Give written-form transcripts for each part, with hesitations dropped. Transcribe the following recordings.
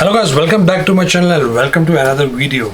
Hello guys, welcome back to my channel and welcome to another video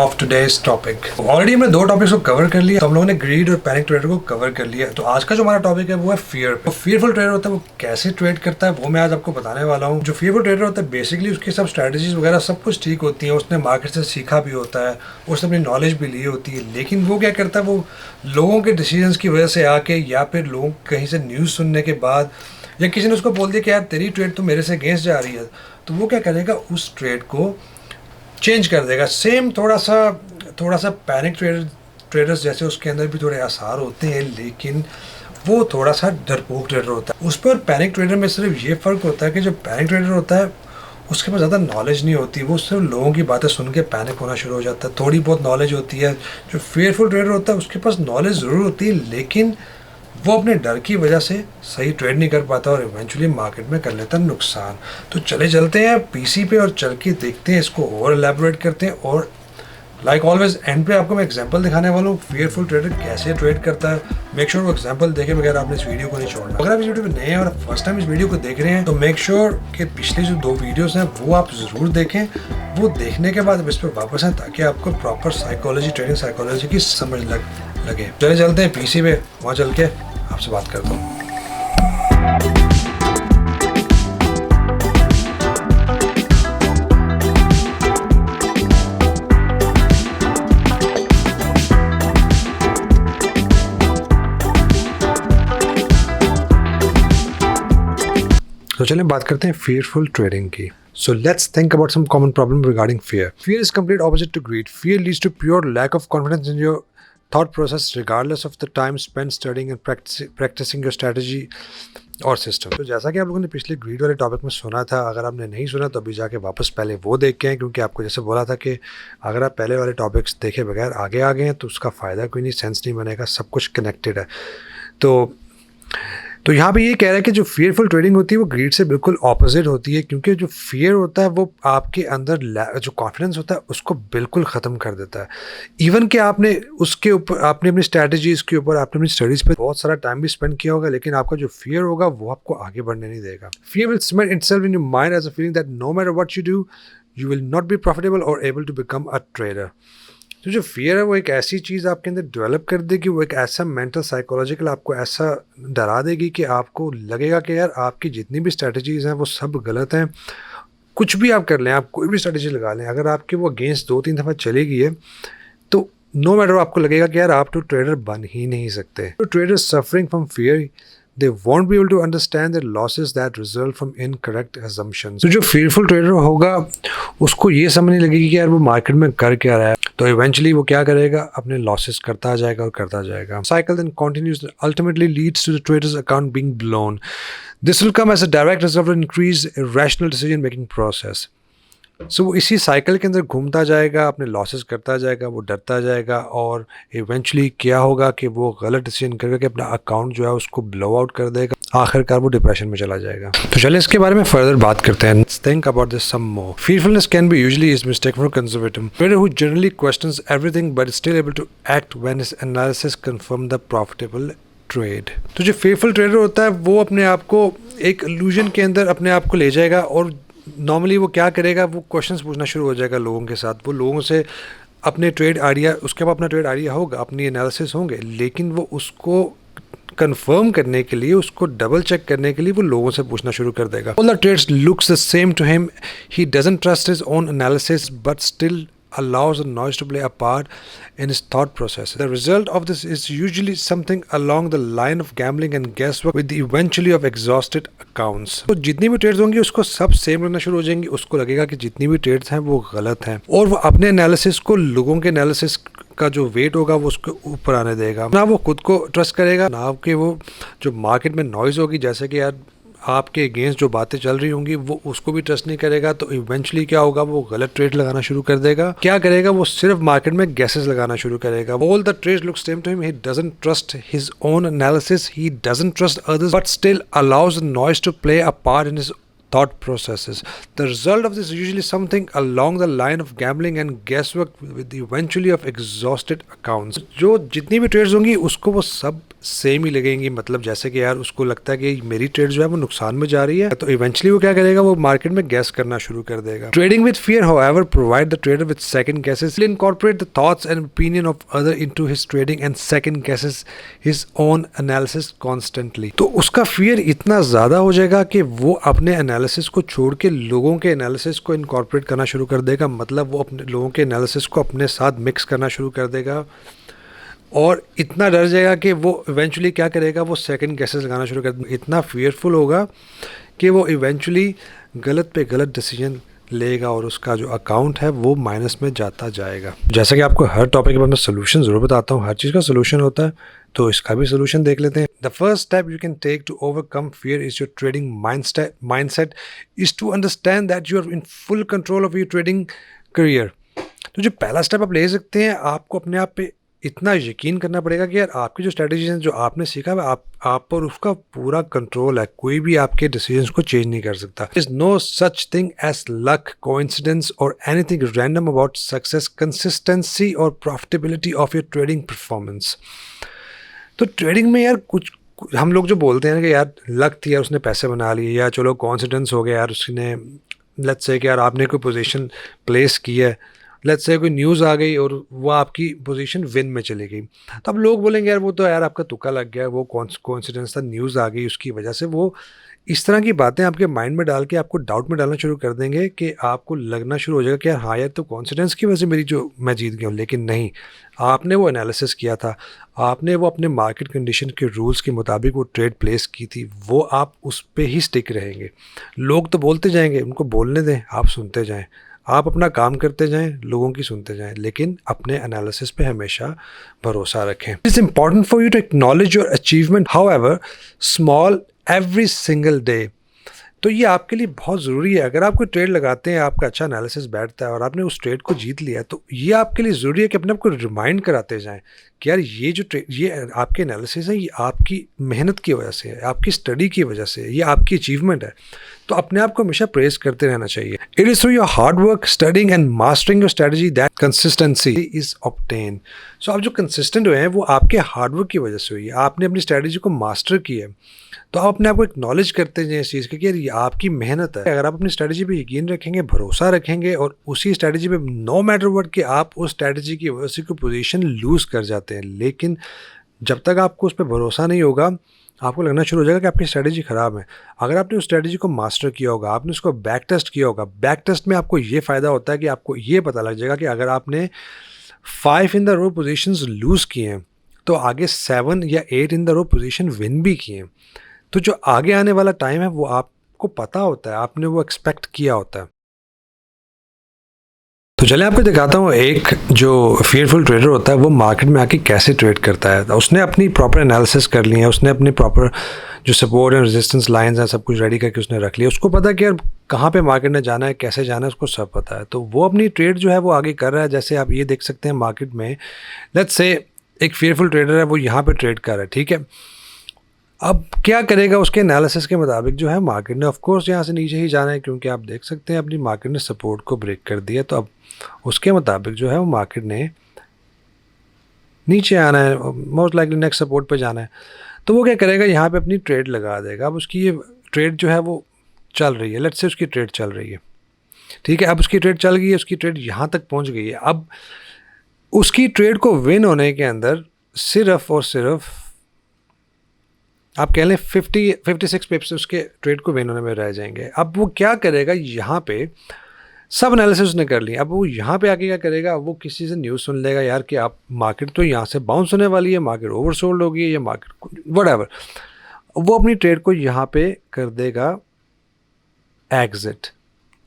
of today's topic. Already हमने दो topics को cover कर लिया। हम लोगों ने ग्रीड और पैनिक ट्रेडर को कवर कर लिया। तो आज का जो हमारा टॉपिक है वो है फियर। तो फियरफुल ट्रेडर होता है वो कैसे ट्रेड करता है वो मैं आज आपको बताने वाला हूँ। जो फियरफुल ट्रेडर होता है बेसिकली उसकी सब स्ट्रैटेजीज वगैरह सब कुछ ठीक होती है, उसने मार्केट से सीखा भी होता है, उसने अपनी नॉलेज भी ली होती है, लेकिन वो क्या करता है वो लोगों के डिसीजंस की वजह से आके या फिर लोग कहीं से न्यूज़ सुनने के बाद या किसी ने उसको बोल दिया कि यार तेरी ट्रेड तो मेरे से अगेंस्ट जा रही है, तो वो क्या करेगा उस ट्रेड को चेंज कर देगा। सेम थोड़ा सा पैनिक ट्रेडर्स जैसे उसके अंदर भी थोड़े आसार होते हैं, लेकिन वो थोड़ा सा डरपोक ट्रेडर होता है। उस पर पैनिक ट्रेडर में सिर्फ ये फ़र्क होता है कि जो पैनिक ट्रेडर होता है उसके पास ज़्यादा नॉलेज नहीं होती, वो सिर्फ लोगों की बातें सुन के पैनिक होना शुरू हो जाता है। थोड़ी बहुत नॉलेज होती है। जो फेयरफुल ट्रेडर होता है उसके पास नॉलेज ज़रूर होती है, लेकिन वो अपने डर की वजह से सही ट्रेड नहीं कर पाता और इवेंचुअली मार्केट में कर लेता है नुकसान। तो चलते हैं पीसी पे और चल के देखते हैं, इसको और एलैबोरेट करते हैं। और लाइक ऑलवेज एंड पे आपको मैं एग्जांपल दिखाने वाला हूँ फेयरफुल ट्रेडर कैसे ट्रेड करता है। मेक श्योर वो एग्जांपल देखे बगैर आपने इस वीडियो को नहीं छोड़ना। अगर आप इस वीडियो पे नए हैं और फर्स्ट टाइम इस वीडियो को देख रहे हैं तो मेक श्योर कि पिछले जो दो वीडियोस हैं वो आप ज़रूर देखें। वो देखने के बाद इस पर वापस आए ताकि आपको प्रॉपर साइकोलॉजी ट्रेडिंग साइकोलॉजी की समझ लगे। चलते हैं पीसी पे, वहाँ चल के आपसे बात करता हूँ। तो चलिए बात करते हैं fearful trading की। So let's think about some common problem regarding fear. Fear is complete opposite to greed. Fear leads to pure lack of confidence in your thought process regardless of the time spent studying and practicing your strategy और system. तो जैसा कि आप लोगों ने पिछले grid वाले topic में सुना था, अगर आपने नहीं सुना तो अभी जाके वापस पहले वो देख के आए, क्योंकि आपको जैसे बोला था कि अगर आप पहले वाले टॉपिक्स देखे बगैर आगे आ गए हैं तो उसका फ़ायदा कोई नहीं, सेंस नहीं बनेगा, सब कुछ कनेक्टेड है। तो यहाँ पे ये कह रहा है कि जो फियरफुल ट्रेडिंग होती है वो ग्रीड से बिल्कुल ऑपोजिट होती है, क्योंकि जो फियर होता है वो आपके अंदर जो कॉन्फिडेंस होता है उसको बिल्कुल ख़त्म कर देता है। इवन कि आपने उसके ऊपर आपने अपनी स्ट्रैटेजीज़ के ऊपर आपने अपनी स्टडीज़ पे बहुत सारा टाइम भी स्पेंड किया होगा, लेकिन आपका जो फियर होगा वो आपको आगे बढ़ने नहीं देगा। Fear will cement itself in your mind as a feeling that no matter what you do you will not be profitable और able to become a trader. तो जो फियर है वो एक ऐसी चीज़ आपके अंदर डेवलप कर देगी, वो एक ऐसा मेंटल साइकोलॉजिकल आपको ऐसा डरा देगी कि आपको लगेगा कि यार आपकी जितनी भी स्ट्रैटेजीज़ हैं वो सब गलत हैं। कुछ भी आप कर लें, आप कोई भी स्ट्रैटेजी लगा लें, अगर आपके वो अगेंस्ट 2-3 दफ़ा चली गई है तो नो मैटर आपको लगेगा कि यार आप तो ट्रेडर बन ही नहीं सकते। तो trader suffering from fear they won't be able to understand the losses that result from incorrect assumptions. तो जो fearful trader होगा उसको ये समझ नहीं लगेगी कि यार वो मार्केट में कर क्या रहा है, तो इवेंचुअली वो क्या करेगा अपने लॉसेस करता जाएगा और करता जाएगा। Cycle then continues and ultimately leads to the trader's account being blown. This will come as a direct result of increased irrational decision making process. सो वो इसी साइकिल के अंदर घूमता जाएगा, अपने लॉसेस करता जाएगा, वो डरता जाएगा और इवेंचुअली क्या होगा कि वो गलत डिसीजन करेगा कि अपना अकाउंट जो है उसको ब्लो आउट कर देगा, आखिरकार वो डिप्रेशन में चला जाएगा। तो चलिए इसके बारे में फर्दर बात करते हैं। Think about this some more. Fearfulness can be usually is mistake for conservative trader who generally questions everything but still able to act when his analysis confirm the profitable trade. तो जो fearful trader होता है वो अपने आप को एक illusion के अंदर अपने आप को ले जाएगा और नॉर्मली वो क्या करेगा, वो क्वेश्चंस पूछना शुरू हो जाएगा लोगों के साथ। वो लोगों से अपने ट्रेड आइडिया, उसके बाद अपना ट्रेड आइडिया होगा, अपनी एनालिसिस होंगे, लेकिन वो उसको कंफर्म करने के लिए, उसको डबल चेक करने के लिए वो लोगों से पूछना शुरू कर देगा। All the trades looks the same to him, he doesn't trust his own analysis but still allows the noise to play a part in his thought process. The result of this is usually something along the line of gambling and guesswork with the eventually of exhausted accounts. तो जितनी भी trades होंगी उसको सब same लगना शुरू हो जाएंगी, उसको लगेगा कि जितनी भी ट्रेड्स हैं वो गलत हैं और वो अपने एनालिसिस को लोगों के एनालिसिस का जो वेट होगा वो उसके ऊपर आने देगा। ना वो खुद को ट्रस्ट करेगा, ना कि वो जो मार्केट में नॉइज़ होगी, जैसे कि यार आपके अगेंस्ट जो बातें चल रही होंगी वो उसको भी ट्रस्ट नहीं करेगा। तो इवेंचुअली क्या होगा, वो गलत ट्रेड लगाना शुरू कर देगा। क्या करेगा, वो सिर्फ मार्केट में गैसेस लगाना शुरू करेगा। All the trades look same to him, he doesn't trust his own analysis, he doesn't trust others but still allows the noise to play a part in his thought processes. The result of this is usually something along the line of gambling and guesswork with the eventually of exhausted accounts. जो जितनी भी trades होंगी उसको वो सब same ही लगेंगी, मतलब जैसे कि यार उसको लगता है कि मेरी ट्रेड जो है वो नुकसान में जा रही है, तो इवेंचुअली वो क्या करेगा, वो मार्केट में गैस करना शुरू कर देगा। Trading with fear however provide the trader with second guesses, incorporate the thoughts and opinion of other into his trading and second guesses his own analysis constantly. तो उसका फियर इतना ज़्यादा हो जाएगा कि वो अपने एनालिसिस को छोड़ के लोगों के एनालिसिस को इनकॉर्पोरेट करना शुरू कर देगा, मतलब वो अपने लोगों के एनालिसिस को अपने साथ मिक्स करना शुरू कर देगा, और इतना डर जाएगा कि वो इवेंचुअली क्या करेगा, वो सेकंड गेसेस लगाना शुरू कर देगा। इतना फियरफुल होगा कि वो इवेंचुअली गलत पे गलत डिसीजन लेगा और उसका जो अकाउंट है वो माइनस में जाता जाएगा। जैसा कि आपको हर टॉपिक के बाद मैं सोल्यूशन ज़रूर बताता हूँ, हर चीज़ का सोल्यूशन होता है, तो इसका भी सोल्यूशन देख लेते हैं। The first step you can take to overcome fear is your trading mindset is to understand that you are in full control of your trading career. तो जो पहला स्टेप आप ले सकते हैं, आपको अपने आप पे इतना यकीन करना पड़ेगा कि यार आपकी जो स्ट्रेटजीज हैं, जो आपने सीखा है, आप पर उसका पूरा कंट्रोल है, कोई भी आपके डिसीजंस को चेंज नहीं कर सकता। Is no such thing as luck, coincidence और anything random about success, consistency और profitability of your trading performance. तो ट्रेडिंग में यार कुछ हम लोग जो बोलते हैं कि यार लक थी यार उसने पैसे बना लिए, या चलो कॉन्फिडेंस हो गया यार उसने, लेट्स से कि यार आपने कोई पोजीशन प्लेस की है, लेट्स से कोई न्यूज़ आ गई और वो आपकी पोजीशन विन में चली गई, तो अब लोग बोलेंगे यार वो तो यार आपका तुक्का लग गया, वो कॉन्फिडेंस था, न्यूज़ आ गई उसकी वजह से। वो इस तरह की बातें आपके माइंड में डाल के आपको डाउट में डालना शुरू कर देंगे कि आपको लगना शुरू हो जाएगा कि यार हाँ यार तो कॉन्फिडेंस की वजह से मेरी जो मैं जीत गया हूँ, लेकिन नहीं, आपने वो एनालिसिस किया था, आपने वो अपने मार्केट कंडीशन के रूल्स के मुताबिक वो ट्रेड प्लेस की थी, वो आप उस पर ही स्टिक रहेंगे। लोग तो बोलते जाएंगे, उनको बोलने दें, आप सुनते जाएं, आप अपना काम करते जाएं, लोगों की सुनते जाएं, लेकिन अपने एनालिसिस पे हमेशा भरोसा रखें। It's important for you to acknowledge your achievement however small every single day. तो ये आपके लिए बहुत ज़रूरी है। अगर आप कोई ट्रेड लगाते हैं, आपका अच्छा एनालिसिस बैठता है और आपने उस ट्रेड को जीत लिया, तो ये आपके लिए ज़रूरी है कि अपने आप को रिमाइंड कराते जाएं कि यार ये जो ट्रेड, ये आपके एनालिसिस है, ये आपकी मेहनत की वजह से है, आपकी स्टडी की वजह से है, ये आपकी अचीवमेंट है। तो अपने आप को हमेशा प्रेस करते रहना चाहिए। It is through your hard work, studying and mastering your strategy that consistency is obtain. So आप जो कंसिस्टेंट हुए हैं वो आपके हार्डवर्क की वजह से हुई है, आपने अपनी स्ट्रेटजी को मास्टर किया है। तो आप अपने आप को एक्नॉलेज करते हैं इस चीज़ के कि यार ये आपकी मेहनत है। अगर आप अपनी स्ट्रेटजी पे यकीन रखेंगे, भरोसा रखेंगे और उसी स्ट्रेटजी पे नो मैटर व्हाट कि आप उस स्ट्रेटजी की वजह से कोई पोजीशन लूज़ कर जाते हैं, लेकिन जब तक आपको उस पर भरोसा नहीं होगा, आपको लगना शुरू हो जाएगा कि आपकी स्ट्रेटजी ख़राब है। अगर आपने उस स्ट्रेटजी को मास्टर किया होगा, आपने उसको बैक टेस्ट किया होगा, बैक टेस्ट में आपको ये फ़ायदा होता है कि आपको ये पता लग जाएगा कि अगर आपने 5 in the row positions lose किए हैं, तो आगे 7 या 8 in the row position win भी किए हैं। तो जो आगे आने वाला टाइम है वो आपको पता होता है, आपने वो एक्सपेक्ट किया होता है। तो चलिए आपको दिखाता हूँ एक जो फियरफुल ट्रेडर होता है वो मार्केट में आके कैसे ट्रेड करता है। उसने अपनी प्रॉपर एनालिसिस कर ली है, उसने अपनी प्रॉपर जो सपोर्ट एंड रेजिस्टेंस लाइंस हैं सब कुछ रेडी करके उसने रख लिया। उसको पता है कि यार कहाँ पे मार्केट में जाना है, कैसे जाना है, उसको सब पता है। तो वो अपनी ट्रेड जो है वो आगे कर रहा है। जैसे आप ये देख सकते हैं मार्केट में, लेट्स से एक फियरफुल ट्रेडर है, वो यहाँ पर ट्रेड कर रहा है, ठीक है। अब क्या करेगा, उसके एनालिसिस के मुताबिक जो है मार्केट ने ऑफ कोर्स यहाँ से नीचे ही जाना है, क्योंकि आप देख सकते हैं अपनी मार्केट ने सपोर्ट को ब्रेक कर दिया। तो अब उसके मुताबिक जो है वो मार्केट ने नीचे आना है, मोस्ट लाइकली नेक्स्ट सपोर्ट पे जाना है। तो वो क्या करेगा, यहाँ पे अपनी ट्रेड लगा देगा। अब उसकी ये ट्रेड जो है वो चल रही है, लेट्स से उसकी ट्रेड चल रही है, ठीक है। अब उसकी ट्रेड चल गई है, उसकी ट्रेड यहाँ तक पहुँच गई है। अब उसकी ट्रेड को विन होने के अंदर सिर्फ और सिर्फ आप कह लें 56 पिप्स उसके ट्रेड को विन होने में रह जाएंगे। अब वो क्या करेगा, यहाँ पे सब एनालिसिस उसने कर लिया। अब वो यहाँ पे आके क्या करेगा, वो किसी से न्यूज़ सुन लेगा यार कि आप मार्केट तो यहाँ से बाउंस होने वाली है, मार्केट ओवरसोल्ड होगी, या मार्केट व्हाटएवर, वो अपनी ट्रेड को यहाँ पे कर देगा एग्जिट,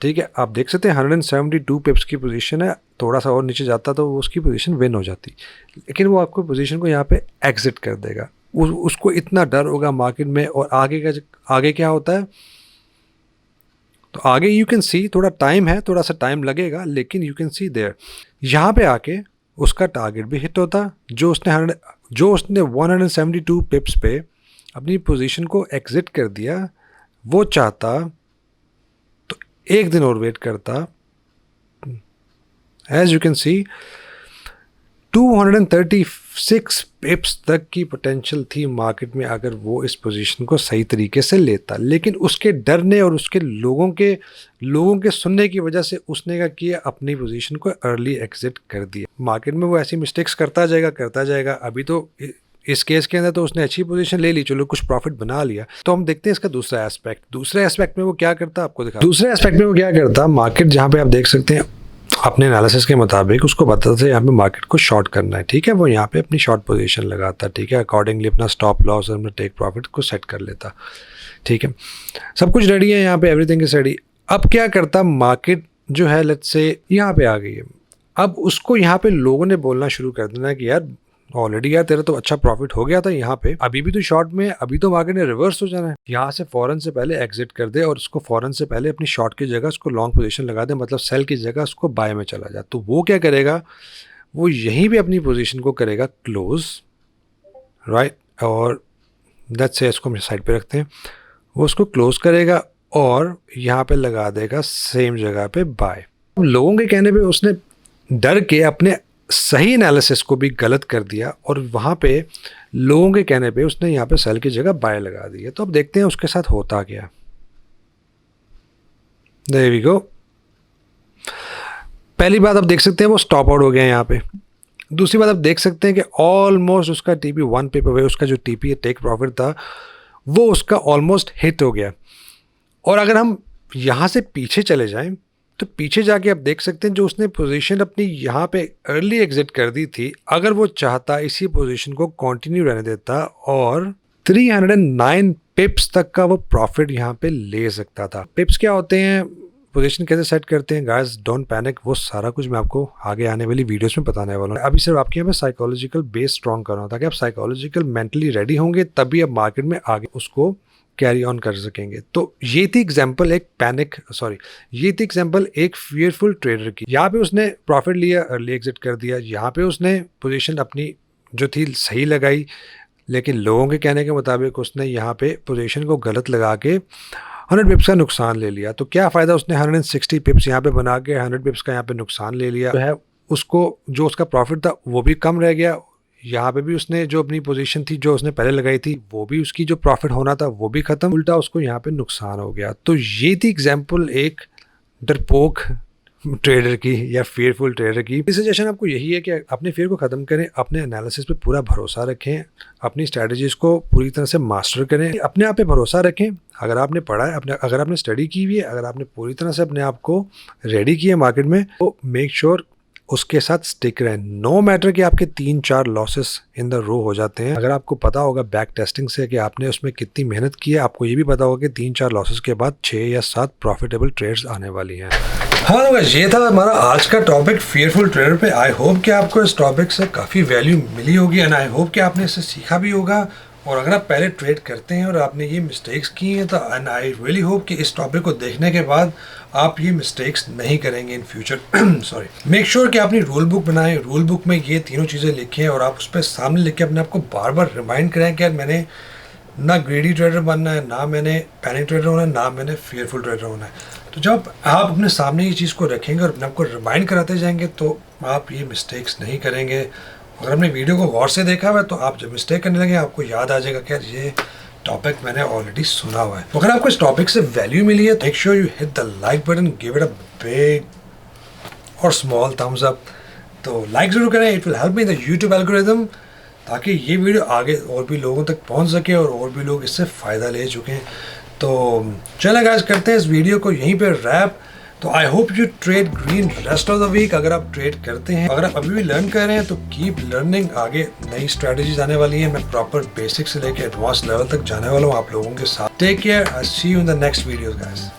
ठीक है। आप देख सकते हैं 172 पिप्स की पोजीशन है, थोड़ा सा और नीचे जाता तो उसकी पोजीशन विन हो जाती, लेकिन वो आपको पोजीशन को यहाँ पे एग्जिट कर देगा। उसको इतना डर होगा मार्केट में। और आगे क्या होता है, तो आगे यू कैन सी, थोड़ा टाइम है, थोड़ा सा टाइम लगेगा, लेकिन यू कैन सी देयर यहाँ पे आके उसका टारगेट भी हिट होता। जो उसने 172 पिप्स पे अपनी पोजीशन को एग्जिट कर दिया, वो चाहता तो एक दिन और वेट करता। As you can see 236 pips तक की पोटेंशियल थी मार्केट में अगर वो इस पोजीशन को सही तरीके से लेता, लेकिन उसके डरने और उसके लोगों के सुनने की वजह से उसने क्या किया, अपनी पोजीशन को अर्ली एग्जिट कर दिया। मार्केट में वो ऐसी मिस्टेक्स करता जाएगा। अभी तो इस केस के अंदर तो उसने अच्छी पोजीशन ले ली, चलो कुछ प्रॉफिट बना लिया। तो हम देखते हैं इसका दूसरे एस्पेक्ट में वो क्या करता, आपको दिखा। दूसरे एस्पेक्ट में वो क्या करता, मार्केट जहाँ पे आप देख सकते हैं अपने एनालिसिस के मुताबिक उसको पता था यहाँ पे मार्केट को शॉर्ट करना है, ठीक है। वो यहाँ पे अपनी शॉर्ट पोजीशन लगाता, ठीक है, अकॉर्डिंगली अपना स्टॉप लॉस और अपना टेक प्रॉफिट को सेट कर लेता, ठीक है। सब कुछ रेडी है यहाँ पे, एवरीथिंग इज रेडी। अब क्या करता, मार्केट जो है लेट्स से यहाँ पे आ गई है। अब उसको यहाँ पे लोगों ने बोलना शुरू कर देना कि यार ऑलरेडी यार तेरा तो अच्छा प्रॉफिट हो गया था यहाँ पे, अभी भी तो शॉर्ट में, अभी तो मार्केट ने रिवर्स हो जाना है, यहाँ से फौरन से पहले एग्जिट कर दे और उसको फौरन से पहले अपनी शॉर्ट की जगह उसको लॉन्ग पोजीशन लगा दे, मतलब सेल की जगह उसको बाय में चला जाए। तो वो क्या करेगा, वो यहीं पे अपनी पोजीशन को करेगा क्लोज, राइट, और दैट्स से इसको हम साइड पे रखते हैं। वो उसको क्लोज करेगा और यहाँ पे लगा देगा सेम जगह पे बाय। लोगों के कहने पे उसने डर के अपने सही एनालिसिस को भी गलत कर दिया और वहाँ पे लोगों के कहने पे उसने यहाँ पे सेल की जगह बाय लगा दी है। तो अब देखते हैं उसके साथ होता क्या। There we go. पहली बात आप देख सकते हैं वो स्टॉप आउट हो गया यहाँ पे। दूसरी बात आप देख सकते हैं कि ऑलमोस्ट उसका टीपी 1 पिप अवे, उसका जो टीपी टेक प्रॉफिट था वो उसका ऑलमोस्ट हिट हो गया। और अगर हम यहाँ से पीछे चले जाएं तो पीछे जाके आप देख सकते हैं जो उसने पोजीशन अपनी यहाँ पे अर्ली एग्जिट कर दी थी, अगर वो चाहता इसी पोजीशन को कंटिन्यू रहने देता और 309 पिप्स तक का वो प्रॉफिट यहाँ पे ले सकता था। पिप्स क्या होते हैं, पोजीशन कैसे सेट करते हैं, गाइस डोंट पैनिक, वो सारा कुछ मैं आपको आगे आने वाली वीडियोस में बताने वाला हूँ। अभी सिर्फ आपके यहाँ पे साइकोलॉजिकल बेस स्ट्रॉन्ग कर रहा हूँ ताकि आप साइकोलॉजिकल मेंटली रेडी होंगे तभी आप मार्केट में आगे उसको कैरी ऑन कर सकेंगे। तो ये थी एग्जांपल एक फियरफुल ट्रेडर की। यहाँ पे उसने प्रॉफिट लिया, अर्ली एग्जिट कर दिया, यहाँ पे उसने पोजीशन अपनी जो थी सही लगाई, लेकिन लोगों के कहने के मुताबिक उसने यहाँ पे पोजीशन को गलत लगा के 100 पिप्स का नुकसान ले लिया। तो क्या फ़ायदा, उसने 160 पिप्स यहाँ पे बना के 100 पिप्स का यहाँ पे नुकसान ले लिया, जो है उसको जो उसका प्रॉफिट था वो भी कम रह गया। यहाँ पे भी उसने जो अपनी पोजीशन थी जो उसने पहले लगाई थी वो भी, उसकी जो प्रॉफिट होना था वो भी खत्म, उल्टा उसको यहाँ पे नुकसान हो गया। तो ये थी एग्जांपल एक डरपोक ट्रेडर की या फियरफुल ट्रेडर की। सजेशन आपको यही है कि अपने फियर को ख़त्म करें, अपने एनालिसिस पे पूरा भरोसा रखें, अपनी स्ट्रैटेजीज को पूरी तरह से मास्टर करें, अपने आप पे भरोसा रखें। अगर आपने पढ़ा है, अगर आपने स्टडी की हुई है, अगर आपने पूरी तरह से अपने आप को रेडी किया मार्केट में, तो मेक श्योर उसके साथ स्टिक रहें। नो मैटर कि आपके 3-4 लॉसेस इन द रो हो जाते हैं, अगर आपको पता होगा बैक टेस्टिंग से कि आपने उसमें कितनी मेहनत की है, आपको ये भी पता होगा कि 3-4 लॉसेस के बाद 6 या 7 प्रॉफिटेबल ट्रेड्स आने वाली हैं। हाँ तो ये था हमारा आज का टॉपिक फियरफुल ट्रेडर पे। आई होप कि आपको इस टॉपिक से काफ़ी वैल्यू मिली होगी एंड आई होप कि आपने इससे सीखा भी होगा। और अगर आप पहले ट्रेड करते हैं और आपने ये मिस्टेक्स की हैं तो एंड आई रियली होप कि इस टॉपिक को देखने के बाद आप ये मिस्टेक्स नहीं करेंगे in future. Sorry, make sure कि आपने रूल बुक बनाएं, रूल बुक में ये तीनों चीज़ें लिखें और आप उस पर सामने लिख के अपने आप को बार बार रिमाइंड करें कि यार मैंने ना ग्रेडी ट्रेडर बनना है, ना मैंने पैनिक ट्रेडर होना है, ना मैंने फियरफुल ट्रेडर होना है। तो जब आप अपने सामने ये चीज़ को रखेंगे और अपने आप को रिमाइंड कराते जाएंगे तो आप ये मिस्टेक्स नहीं करेंगे। अगर आपने वीडियो को गौर से देखा हुआ है तो आप जब मिस्टेक करने लगे आपको याद आ जाएगा कि यार ये टॉपिक मैंने ऑलरेडी सुना हुआ है। तो अगर आपको इस टॉपिक से वैल्यू मिली है, make sure you hit the like button, give it a big और स्मॉल थम्स अप। तो लाइक ज़रूर करें, it will help me in the YouTube algorithm, ताकि ये वीडियो आगे और भी लोगों तक पहुंच सके और भी लोग इससे फ़ायदा ले चुके हैं। तो चलें गाइस, करते हैं इस वीडियो को यहीं पर रैप। तो I hope you trade green rest of the week. अगर आप ट्रेड करते हैं, अगर आप अभी भी लर्न कर रहे हैं तो कीप लर्निंग, आगे नई स्ट्रेटजीज आने वाली हैं। मैं प्रॉपर बेसिक से लेकर एडवांस लेवल तक जाने वाला हूँ आप लोगों के साथ। Take care, I see you in the next video guys.